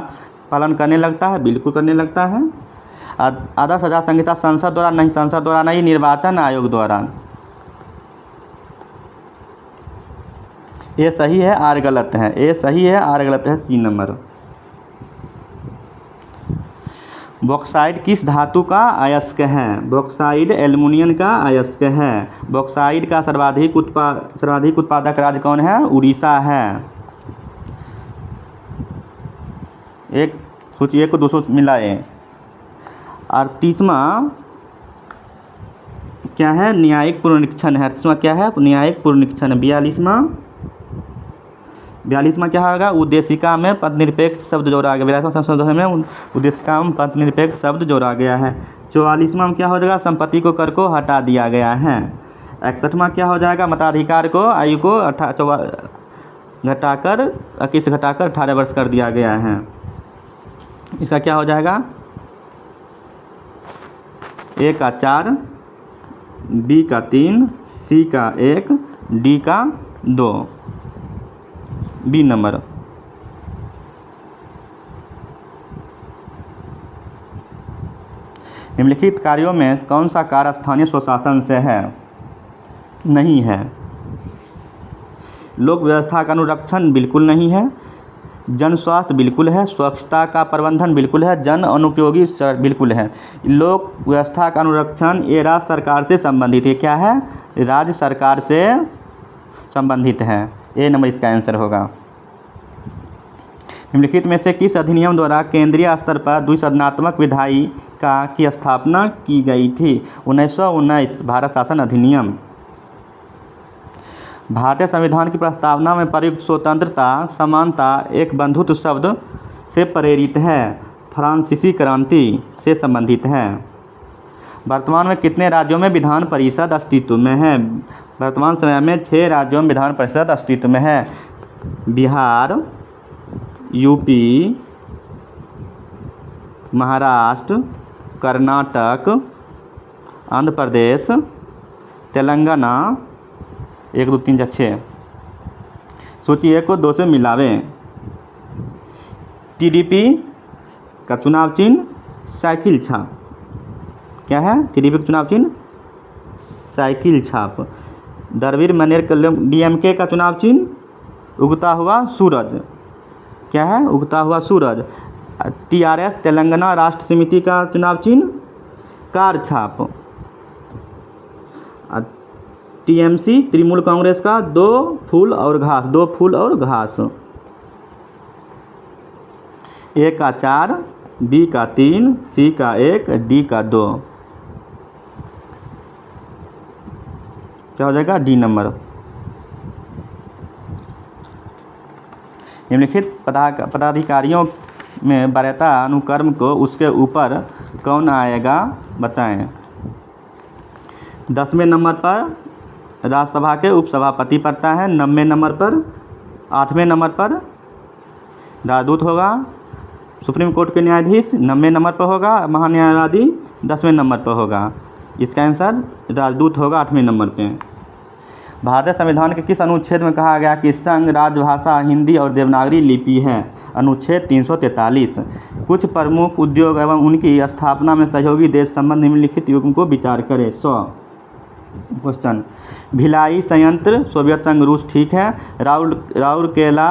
पालन करने लगता है, बिल्कुल करने लगता है। आदर्श आचार संहिता संसद द्वारा नहीं, संसद द्वारा नहीं, निर्वाचन आयोग द्वारा। ये सही है, R गलत है। ए सही है, R गलत है, C नंबर। बॉक्साइट किस धातु का अयस्क है? बॉक्साइट एल्युमिनियम का अयस्क है। बॉक्साइट का सर्वाधिक उत्पादक राज्य कौन है? उड़ीसा है। एक सोचिए को 200 मिलाए। 38वां क्या है? न्यायिक पुनरीक्षण है। 38वां क्या है? न्यायिक पुनरीक्षण। 42वां क्या होगा? उद्देशिका में पदनिरपेक्ष शब्द जोड़ा गया। 42वां संशोधन में उद्देशिका में पदनिरपेक्ष शब्द जोड़ा गया है। 44वां में क्या हो जाएगा? संपत्ति को कर को हटा दिया गया है। 61वां क्या हो जाएगा? मताधिकार को आयु को घटाकर 21 घटाकर 18 वर्ष कर दिया गया है। इसका क्या हो जाएगा? A का 4, B का 3, C का 1, D का 2, B नंबर। निम्नलिखित कार्यों में कौन सा कार्य स्थानीय स्वशासन से है? नहीं है। लोक व्यवस्था का अनुरक्षण बिल्कुल नहीं है। जन स्वास्थ्य बिल्कुल है। स्वच्छता का प्रबंधन बिल्कुल है। जन अनुपयोगी बिल्कुल है। लोक व्यवस्था का अनुरक्षण ये राज्य सरकार से संबंधित है। क्या है? राज्य सरकार से संबंधित है। ए नंबर इसका आंसर होगा। निम्नलिखित में से किस अधिनियम द्वारा केंद्रीय स्तर पर द्विसदनात्मक विधायिका की स्थापना की गई थी? 1919 भारत शासन अधिनियम। भारतीय संविधान की प्रस्तावना में प्रयुक्त स्वतंत्रता समानता एक बंधुत्व शब्द से प्रेरित है। फ्रांसीसी क्रांति से संबंधित है। वर्तमान में कितने राज्यों में विधान परिषद अस्तित्व में है? वर्तमान समय में 6 राज्यों में विधान परिषद अस्तित्व में है। बिहार, यूपी, महाराष्ट्र, कर्नाटक, आंध्र प्रदेश, तेलंगाना। 1 2 3 4 6। सोचिए 1 को 2 से मिलावें। TDP का चुनाव चिन्ह साइकिल छाप। क्या है? TDP का चुनाव चिन्ह साइकिल छाप। द्रविड़ मनेर डीएमके का चुनाव चिन्ह उगता हुआ सूरज, क्या है, उगता हुआ सूरज। टीआरएस तेलंगाना राष्ट्र समिति का चुनाव चिन्ह कार छाप। टीएमसी तृणमूल कांग्रेस का दो फूल और घास। ए का 4, बी का 3, सी का 1, डी का 2, क्या हो जाएगा, डी नंबर। निम्नलिखित पदाधिकारियों में वरीयता अनुक्रम को उसके ऊपर कौन आएगा बताएं। 10वें नंबर पर राज्यसभा के उपसभापति पड़ता है, 90वें नंबर पर, 8वें नंबर पर राजदूत होगा, सुप्रीम कोर्ट के न्यायाधीश 90वें नंबर पर होगा, महान्यायवादी 10वें नंबर पर होगा। इसका आंसर राजदूत होगा 8वें नंबर पे। भारतीय संविधान के किस अनुच्छेद में कहा गया कि संघ राजभाषा हिंदी और देवनागरी लिपि है। अनुच्छेद 343। कुछ प्रमुख उद्योग एवं उनकी स्थापना में सहयोगी देश संबंध निम्नलिखित युग्म को विचार करें। 100 क्वेश्चन। भिलाई संयंत्र सोवियत संघ रूस, ठीक है। राउरकेला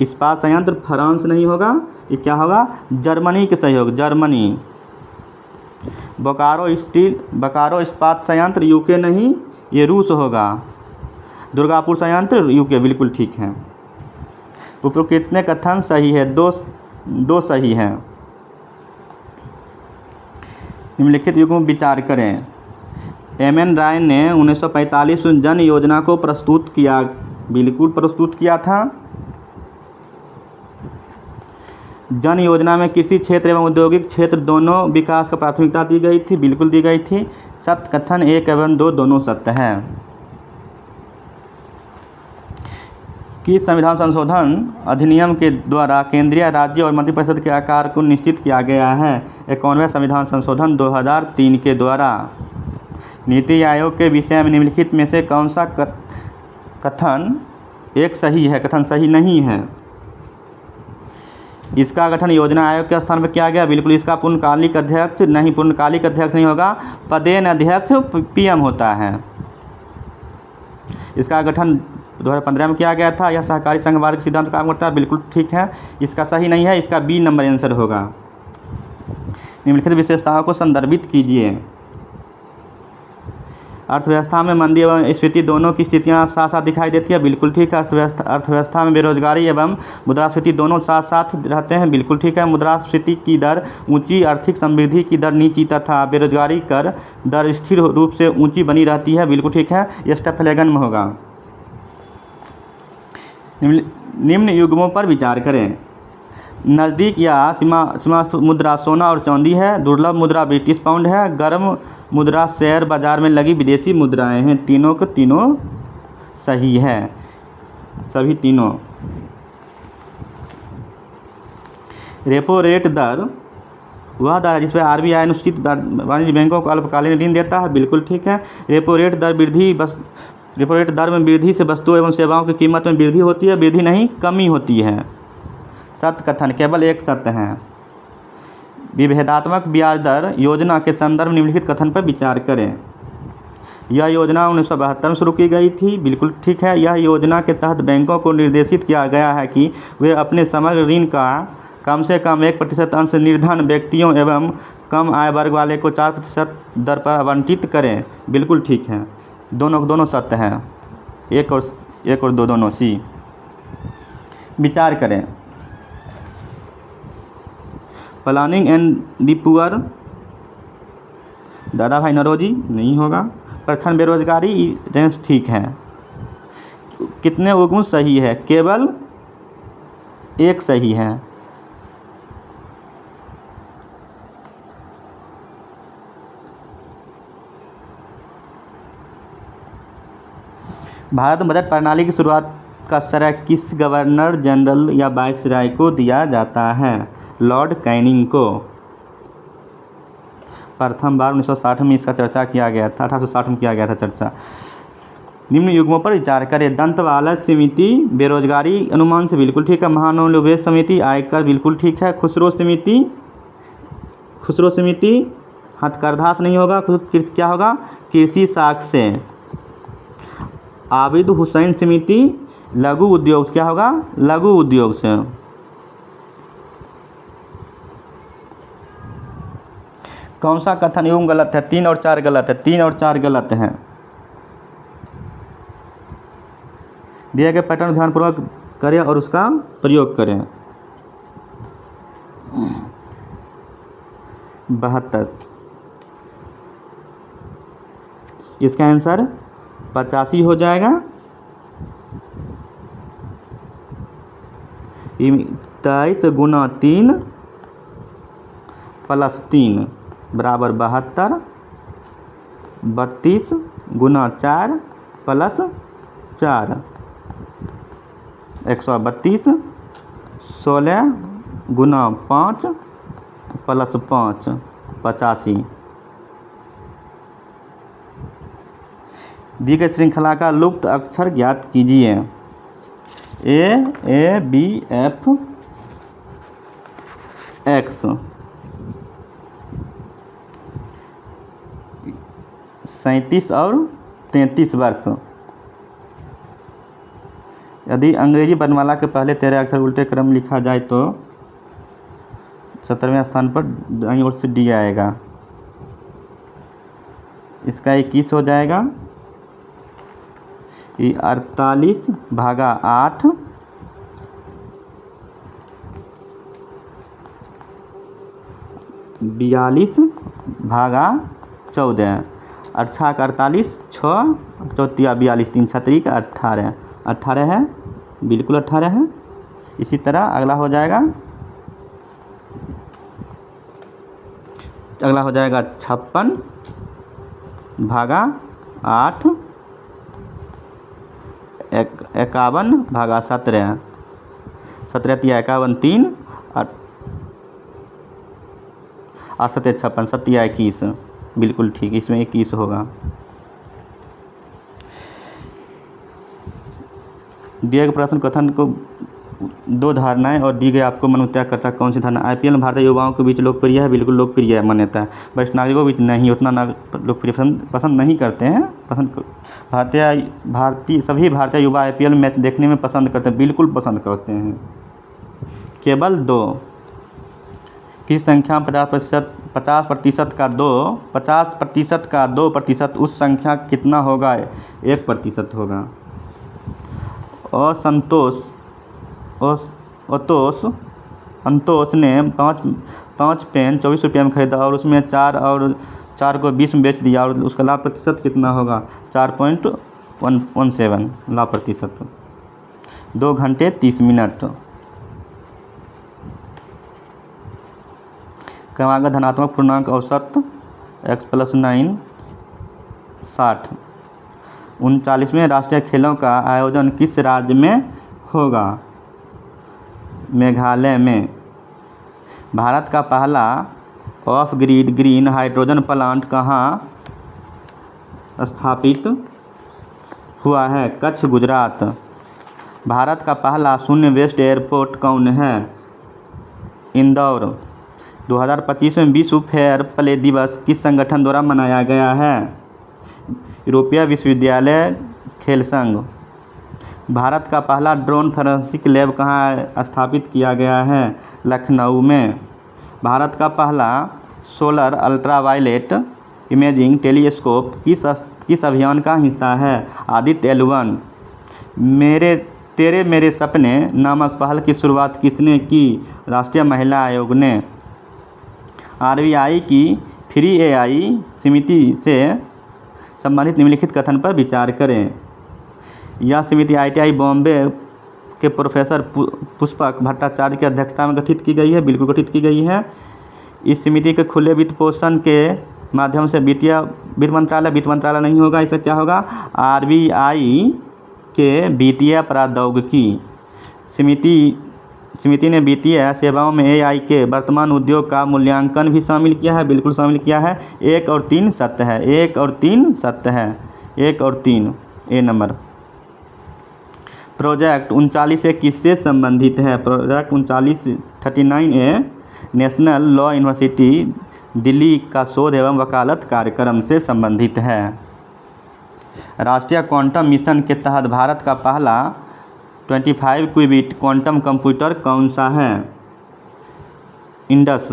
इस्पात संयंत्र फ्रांस नहीं होगा, ये क्या होगा, जर्मनी के सहयोग, जर्मनी। बोकारो इस्पात संयंत्र यूके नहीं, ये रूस होगा। दुर्गापुर संयंत्र यूके, बिल्कुल ठीक है। उपरोक्त कितने कथन सही है, दो सही हैं। निम्नलिखित युग्म विचार करें। एम.एन. राय ने 1945 में जन योजना को प्रस्तुत किया, बिल्कुल प्रस्तुत किया था। जन योजना में कृषि क्षेत्र एवं औद्योगिक क्षेत्र दोनों विकास को प्राथमिकता दी गई थी, बिल्कुल दी गई थी। सत्य कथन 1 एवं 2 दोनों सत्य हैं। कि संविधान संशोधन अधिनियम के द्वारा केंद्रीय, राज्य और मंत्रिपरिषद के आकार को निश्चित किया गया है। 51वें संविधान संशोधन 2003 के द्वारा। नीति आयोग के विषय में निम्नलिखित में से कौन सा कथन एक सही है, कथन सही नहीं है। इसका गठन योजना आयोग के स्थान पर किया गया, बिल्कुल। इसका पूर्णकालिक अध्यक्ष नहीं, पूर्णकालिक अध्यक्ष नहीं होगा, पदेन अध्यक्ष पीएम होता है। इसका गठन 2015 में किया गया था। यह सहकारी संघवाद के सिद्धांत काम करता है, बिल्कुल ठीक है। इसका सही नहीं है, इसका बी नंबर आंसर होगा। निम्नलिखित विशेषताओं को संदर्भित कीजिए। अर्थव्यवस्था में मंदी एवं स्फीति दोनों की स्थितियां साथ साथ दिखाई देती है, बिल्कुल ठीक है। अर्थव्यवस्था में बेरोजगारी एवं मुद्रास्फीति दोनों साथ साथ रहते हैं, बिल्कुल ठीक है। मुद्रास्फीति की दर ऊंची, आर्थिक समृद्धि की दर नीची तथा बेरोजगारी कर दर स्थिर रूप से ऊंची बनी रहती है, बिल्कुल ठीक है। यह स्टेफलेगन में होगा। निम्न युग्मों पर विचार करें। नज़दीक या सीमास्थ मुद्रा सोना और चांदी है। दुर्लभ मुद्रा ब्रिटिश पाउंड है। गर्म मुद्रा शेयर बाजार में लगी विदेशी मुद्राएं हैं। तीनों के तीनों सही है, सभी तीनों। रेपो रेट दर वह दर है जिस पर आरबीआई अनुसूचित वाणिज्य बैंकों को अल्पकालीन ऋण देता है, बिल्कुल ठीक है। रेपो रेट दर में वृद्धि से वस्तुओं एवं सेवाओं की कीमत में वृद्धि होती है, वृद्धि नहीं कमी होती है। सत्य कथन केवल एक सत्य है। विभेदात्मक ब्याज दर योजना के संदर्भ निम्नलिखित कथन पर विचार करें। यह योजना 1972 में शुरू की गई थी, बिल्कुल ठीक है। यह योजना के तहत बैंकों को निर्देशित किया गया है कि वे अपने समग्र ऋण का कम से कम 1% अंश निर्धन व्यक्तियों एवं कम आय वर्ग वाले को 4% दर पर आवंटित करें, बिल्कुल ठीक है। दोनों सत्य हैं, एक और दो दोनों सी। विचार करें। प्लानिंग एंड दी पुअर दादा भाई नौरोजी नहीं होगा। प्रछन्न बेरोजगारी रेंज ठीक है। कितने उग्म सही है, केवल एक सही है। भारत में बजट प्रणाली की शुरुआत का श्रेय किस गवर्नर जनरल या वायसराय को दिया जाता है? लॉर्ड कैनिंग को। प्रथम बार 1960 में इसका चर्चा किया गया था, 1860 में किया गया था चर्चा। निम्न युग्मों पर विचार करें। दंतवाला समिति बेरोजगारी अनुमान से बिल्कुल ठीक है। महानवोन्मेष समिति आयकर बिल्कुल ठीक है। खुसरो समिति हथकरघा से नहीं होगा तो क्या होगा, कृषि शाख से। आबिद हुसैन समिति लघु उद्योग से, क्या होगा, लघु उद्योग से। कौन सा कथन एवं गलत है, 3 और 4 गलत है, 3 और 4 गलत हैं। दिए गए पैटर्न ध्यानपूर्वक करें और उसका प्रयोग करें। 72, इसका आंसर 85 हो जाएगा। 23 गुना 3 प्लस 3 बराबर 72, 32 गुना 4 प्लस 4 132, 16 गुना 5 प्लस 5 85। दी गई श्रृंखला का लुप्त अक्षर ज्ञात कीजिए। A B F x. 37 और 33 वर्ष। यदि अंग्रेजी वर्णमाला के पहले 13 अक्षर उल्टे क्रम लिखा जाए तो 17वें स्थान पर दाईं ओर से डी आएगा। इसका 21 हो जाएगा। ये 48 भागा 8 42 भागा 14। 8 का 48, 6 चौथिया 42, 3 छतरी का 18, 18 है, बिल्कुल 18 है। इसी तरह अगला हो जाएगा, अगला हो जाएगा 56 भागा 8 51 भागा 17, 17 तिया 51, 3 8 7 56, 7 21, बिल्कुल ठीक, इसमें 21 होगा। दिए गए प्रश्न कथन को 2 धारणाएं और दी गई आपको मनोत्यागकर्ता कौन सी धारणा। आईपीएल में भारतीय युवाओं के बीच लोकप्रिय है, बिल्कुल लोकप्रिय है, मान्यता है। वरिष्ठ नागरिकों के बीच नहीं, उतना लोकप्रिय पसंद नहीं करते हैं। सभी भारतीय युवा आईपीएल मैच देखने में पसंद करते हैं, बिल्कुल पसंद करते हैं। केवल 2 किस संख्या में 50% का 2% उस संख्या कितना होगा, 1% होगा। अंतोष ने 5 पेन 24 रुपये में खरीदा और उसमें 4 को 20 में बेच दिया और उसका लाभ प्रतिशत कितना होगा, 4.17 लाभ प्रतिशत। 2 घंटे 30 मिनट। क्रमागत धनात्मक पूर्णांक औसत x + 9 60। 39वें राष्ट्रीय खेलों का आयोजन किस राज्य में होगा, मेघालय में। भारत का पहला of grid green hydrogen plant कहाँ स्थापित हुआ है, कच्छ गुजरात। भारत का पहला शून्य वेस्ट एयरपोर्ट कौन है, इंदौर। 2025 में विश्व फेयर प्ले दिवस किस संगठन द्वारा मनाया गया है, यूरोपीय विश्वविद्यालय खेल संघ। भारत का पहला ड्रोन फॉरेंसिक लैब कहाँ स्थापित किया गया है, लखनऊ में। भारत का पहला सोलर अल्ट्रावायलेट इमेजिंग टेलीस्कोप किस अभियान का हिस्सा है, आदित्य L1। तेरे मेरे सपने नामक पहल की शुरुआत किसने की, राष्ट्रीय महिला आयोग ने। RBI की फ्री AI समिति से संबंधित निम्नलिखित कथन पर विचार करें। यह समिति ITI बॉम्बे के प्रोफेसर पुष्पक भट्टाचार्य की अध्यक्षता में गठित की गई है, बिल्कुल गठित की गई है। इस समिति के खुले वित्त पोषण के माध्यम से वित्त मंत्रालय नहीं होगा, इससे क्या होगा, RBI के वित्तीय प्रौद्योगिकी। समिति ने वित्तीय सेवाओं में AI के वर्तमान उद्योग का मूल्यांकन भी शामिल किया है, बिल्कुल शामिल किया है। 1 और 3 सत्य है, 1 और 3 सत्य है, 1 और 3 A नंबर। प्रोजेक्ट 39A किससे संबंधित है, project 39A national law university Delhi का शोध एवं वकालत कार्यक्रम से संबंधित है। राष्ट्रीय क्वांटम मिशन के तहत भारत का पहला 25 क्यूबिट क्वांटम कंप्यूटर कौन सा है? इंडस।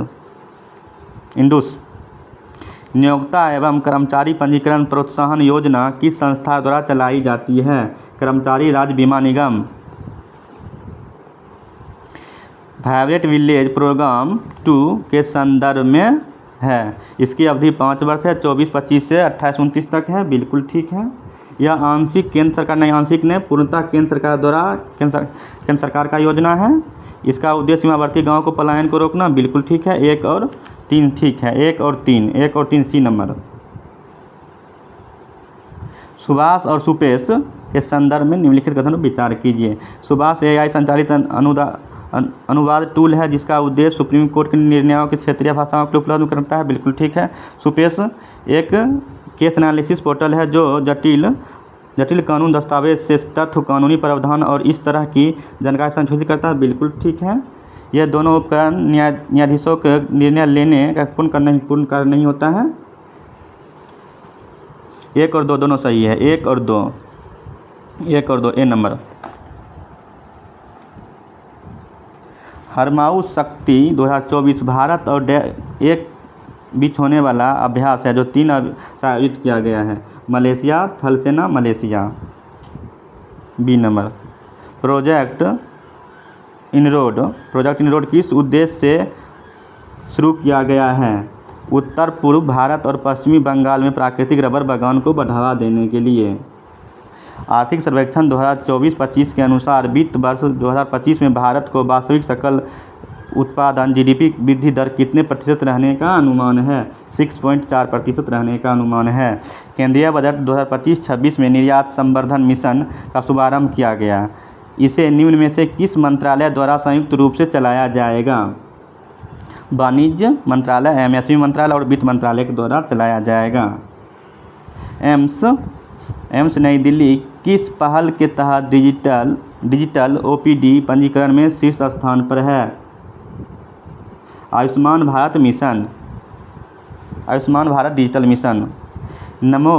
नियोक्ता एवं कर्मचारी पंजीकरण प्रोत्साहन योजना किस संस्था द्वारा चलाई जाती है? कर्मचारी राज्य बीमा निगम। वाइब्रेंट विलेज प्रोग्राम 2 के संदर्भ में है। इसकी अवधि 5 वर्ष है, 24-25 से 28-29 तक है। बिल्कुल ठीक है। यह आंशिक केंद्र सरकार नहीं, आंशिक ने पूर्णतः केंद्र सरकार द्वारा केंद्र सरकार का योजना है। इसका उद्देश्य सीमावर्ती गाँव को पलायन को रोकना। बिल्कुल ठीक है। 1 और 3 ठीक है। 1 और 3 सी नंबर। सुभाष और सुपेश के संदर्भ में निम्नलिखित कथन पर विचार कीजिए। सुभाष AI संचालित अनुवाद टूल है जिसका उद्देश्य सुप्रीम कोर्ट के निर्णयों के क्षेत्रीय भाषाओं को उपलब्ध करता है। बिल्कुल ठीक है। सुपेश एक केस एनालिसिस पोर्टल है जो जटिल कानून दस्तावेज से तथ्य, कानूनी प्रावधान और इस तरह की जानकारी संशोधित करता है। बिल्कुल ठीक है। यह दोनों उपकरण न्यायाधीशों के निर्णय लेने का पूर्ण कार्य नहीं होता है। 1 और 2 दोनों सही है। 1 और 2 ए नंबर। हरमाउस शक्ति 2024 भारत और एक बीच होने वाला अभ्यास है जो 3 से आयोजित किया गया है। मलेशिया, थलसेना, Malaysia. B number. Project inroad किस उद्देश्य से शुरू किया गया है? उत्तर पूर्व भारत और पश्चिमी बंगाल में प्राकृतिक रबर बागान को बढ़ावा देने के लिए। आर्थिक सर्वेक्षण 2024-25 के अनुसार वित्त वर्ष 2025 में भारत को वास्तविक सकल उत्पादन GDP वृद्धि दर कितने प्रतिशत रहने का अनुमान है? 6.4% रहने का अनुमान है। केंद्रीय बजट 2025-26 में निर्यात संवर्धन मिशन का शुभारंभ किया गया। इसे निम्न में से किस मंत्रालय द्वारा संयुक्त रूप से चलाया जाएगा? वाणिज्य मंत्रालय, MSME मंत्रालय और वित्त मंत्रालय के द्वारा चलाया जाएगा। एम्स नई दिल्ली किस पहल के तहत डिजिटल OPD पंजीकरण में शीर्ष स्थान पर है? Ayushman Bharat digital mission. नमो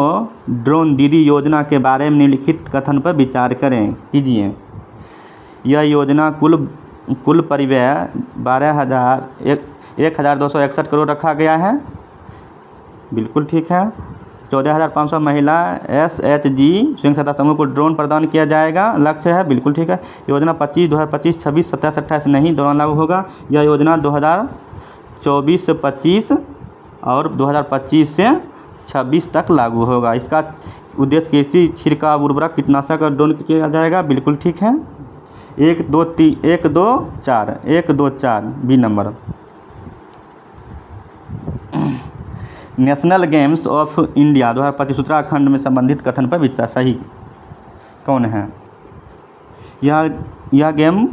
ड्रोन दीदी योजना के बारे में निम्नलिखित कथन पर विचार कीजिए। यह योजना कुल परिव्यय 1,261 करोड़ रखा गया है। बिल्कुल ठीक है। 14,500 महिला SHG स्वयं सहायता समूह को ड्रोन प्रदान किया जाएगा, लक्ष्य है। बिल्कुल ठीक है। योजना 2025, 26, 27, 28 नहीं दौरान लागू होगा। यह योजना 2024 से 25 और 2025 से 26 तक लागू होगा। इसका उद्देश्य कृषि छिड़काव उर्वरक कीटनाशक और ड्रोन किया जाएगा। बिल्कुल ठीक है। 1, 2, 4 B number. National games of India 2025 Uttarakhand में संबंधित कथन पर विचार सही कौन है? यह गेम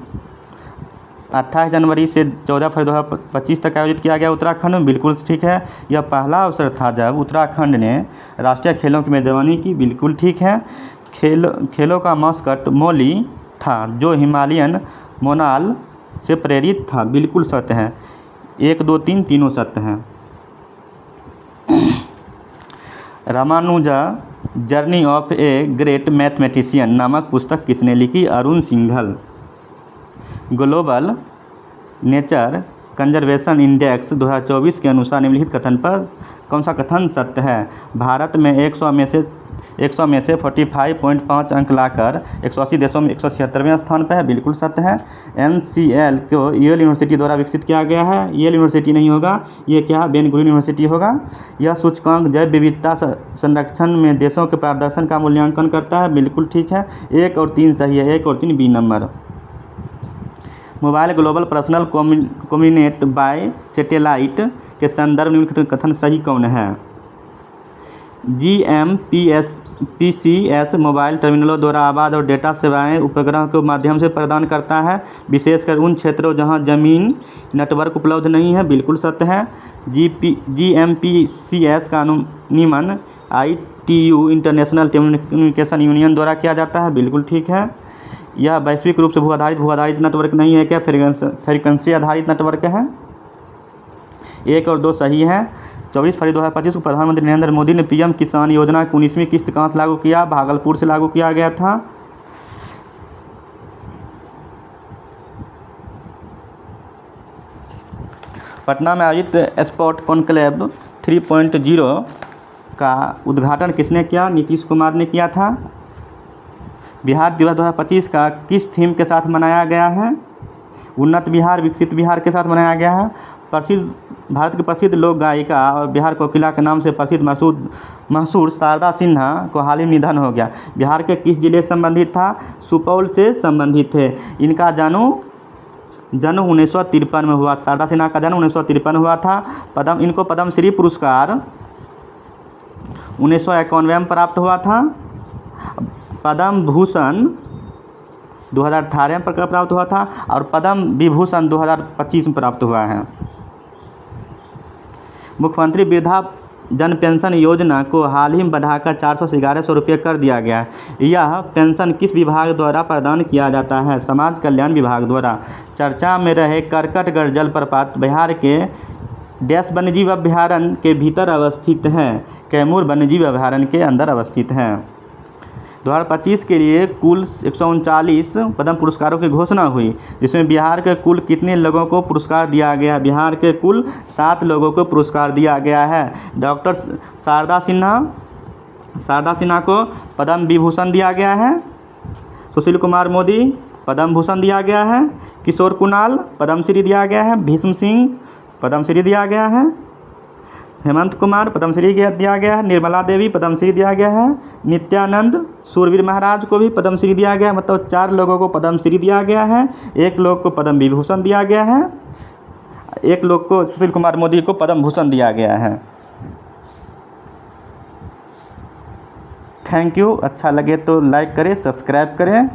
28 जनवरी से 14 फरवरी 2025 तक आयोजित किया गया उत्तराखंड में। बिल्कुल ठीक है। यह पहला अवसर था जब उत्तराखंड ने राष्ट्रीय खेलों की मेजबानी की। बिल्कुल ठीक है। खेलों का मास्कट मौली था जो हिमालयन मोनाल से प्रेरित था। बिल्कुल सत्य है। 1, 2, 3 तीनों सत्य हैं। Ramanuja journey of a great mathematician नामक पुस्तक किसने लिखी? Arun Singhal. Global nature conservation index 2024 के अनुसार निम्नलिखित कथन पर कौन सा कथन सत्य है? भारत में 100 में से 45.5 अंक लाकर 180 देशों में 176वें स्थान पर है। बिल्कुल सत्य है। NCL को येल यूनिवर्सिटी द्वारा विकसित किया गया है। येल यूनिवर्सिटी नहीं होगा, ये क्या बेन गुरियन यूनिवर्सिटी होगा। यह सूचकांक जैव विविधता संरक्षण में देशों के प्रदर्शन का मूल्यांकन करता है। बिल्कुल ठीक है। 1 और 3 सही है। 1 और 3 B number. Mobile global personal communicate by satellite के संदर्भ में कथन सही कौन है? GMPCS मोबाइल टर्मिनलों द्वारा आवाज़ और डेटा सेवाएं उपग्रह के माध्यम से प्रदान करता है, विशेषकर उन क्षेत्रों जहां जमीन नेटवर्क उपलब्ध नहीं है। बिल्कुल सत्य है। GMPCS का नियमन ITU इंटरनेशनल टेलीकम्युनिकेशन यूनियन द्वारा किया जाता है। बिल्कुल ठीक है। यह वैश्विक रूप से भू आधारित नेटवर्क नहीं है क्या? फ्रीक्वेंसी आधारित नेटवर्क है। 1 और 2 सही हैं। 24 फरवरी 2025 को प्रधानमंत्री नरेंद्र मोदी ने पीएम किसान योजना की 19वीं किस्त कहाँ से लागू किया? भागलपुर से लागू किया गया था। पटना में आयोजित स्पोर्ट कॉन्क्लेव 3.0 का उद्घाटन किसने किया? नीतीश कुमार ने किया था। बिहार दिवस 2025 का किस थीम के साथ मनाया गया है? उन्नत बिहार विकसित बिहार के साथ मनाया गया है। भारत की प्रसिद्ध लोक गायिका और बिहार कोकिला के नाम से प्रसिद्ध मशहूर शारदा सिन्हा को हाल ही में निधन हो गया। बिहार के किस जिले से संबंधित था? सुपौल से संबंधित थे। इनका जन्म 1953 में हुआ। शारदा सिन्हा का जन्म 1953 हुआ था। इनको पद्मश्री पुरस्कार 1991 में प्राप्त हुआ था। पद्म भूषण 2018 में प्राप्त हुआ था और पद्म विभूषण 2025 में प्राप्त हुआ है। मुख्यमंत्री वृद्धा जन पेंशन योजना को हाल ही में बढ़ाकर 400 से 1100 रुपये कर दिया गया है। यह पेंशन किस विभाग द्वारा प्रदान किया जाता है? समाज कल्याण विभाग द्वारा। चर्चा में रहे करकटगढ़ जलप्रपात बिहार के डैश वन्यजीव अभ्यारण्य के भीतर अवस्थित है? कैमूर वन्यजीव अभ्यारण्य के अंदर अवस्थित हैं। 2025 के लिए कुल 139 पद्म पुरस्कारों की घोषणा हुई, जिसमें बिहार के कुल कितने लोगों को पुरस्कार दिया गया? बिहार के कुल 7 लोगों को पुरस्कार दिया गया है। डॉक्टर शारदा सिन्हा को पद्म विभूषण दिया गया है। सुशील कुमार मोदी पद्म भूषण दिया गया है। किशोर कुणाल पद्मश्री दिया गया है। भीष्म सिंह पद्मश्री दिया गया है। हेमंत कुमार पद्मश्री दिया गया है। निर्मला देवी पद्मश्री दिया गया है। नित्यानंद सूरवीर महाराज को भी पद्मश्री दिया गया है। मतलब 4 लोगों को पद्मश्री दिया गया है। 1 लोग को पद्म विभूषण दिया गया है। 1 लोग को सुशील कुमार मोदी को पद्म भूषण दिया गया है। Thank you. अच्छा लगे तो लाइक करें, सब्सक्राइब करें।